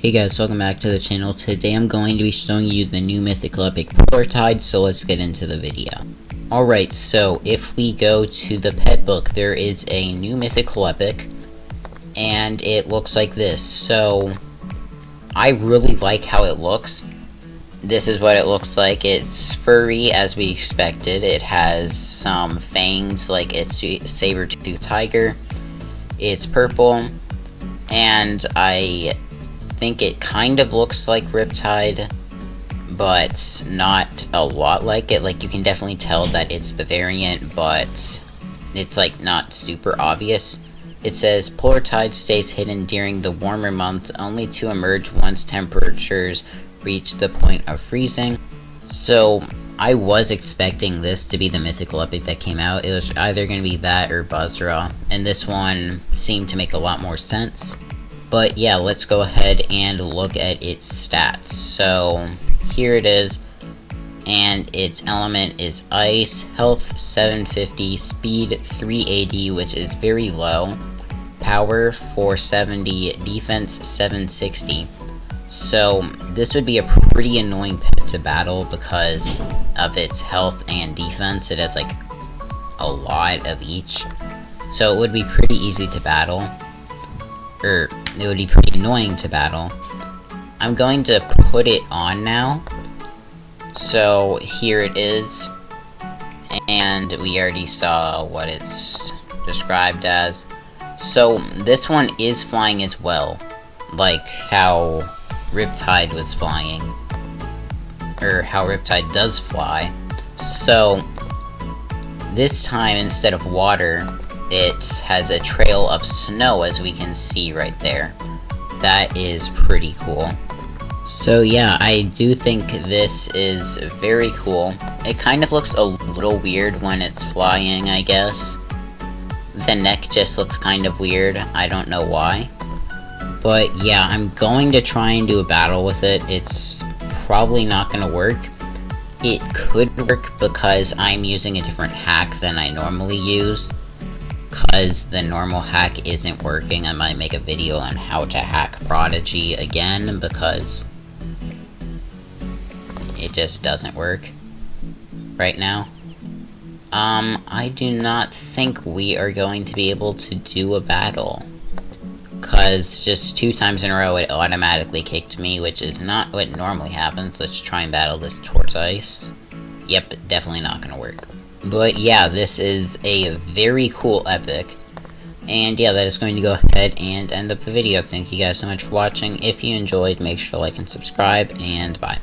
Hey guys, welcome back to the channel. Today I'm going to be showing you the new Mythical epic Polartide, so let's get into the video. Alright, so if we go to the pet book, there is a new Mythical epic, and it looks like this. So, I really like how it looks. This is what it looks like. It's furry as we expected. It has some fangs like it's a saber-toothed tiger. It's purple, and I think it kind of looks like Riptide, but not a lot like it. Like, you can definitely tell that it's the variant, but it's like not super obvious. It says Polartide stays hidden during the warmer months, only to emerge once temperatures reach the point of freezing. So I was expecting this to be the Mythical epic that came out. It was either going to be that or Buzzra, and this one seemed to make a lot more sense. But yeah, let's go ahead and look at its stats. So here it is, and its element is ice, health 750, speed 380, which is very low, power 470, defense 760. So this would be a pretty annoying pet to battle because of its health and defense. It has like a lot of each, so it would be pretty easy to battle. Or it would be pretty annoying to battle. I'm going to put it on now. So here it is, and we already saw what it's described as. So this one is flying as well, like how Riptide was flying, or how Riptide does fly. So this time, instead of water, it has a trail of snow, as we can see right there. That is pretty cool. So yeah, I do think this is very cool. It kind of looks a little weird when it's flying, I guess. The neck just looks kind of weird. I don't know why. But yeah, I'm going to try and do a battle with it. It's probably not going to work. It could work because I'm using a different hack than I normally use. Because the normal hack isn't working, I might make a video on how to hack Prodigy again, because it just doesn't work right now. I do not think we are going to be able to do a battle, because just 2 times in a row it automatically kicked me, which is not what normally happens. Let's try and battle this towards ice. Yep, definitely not gonna work. But yeah, this is a very cool epic. And yeah, that is going to go ahead and end up the video. Thank you guys so much for watching. If you enjoyed, make sure to like and subscribe, and bye.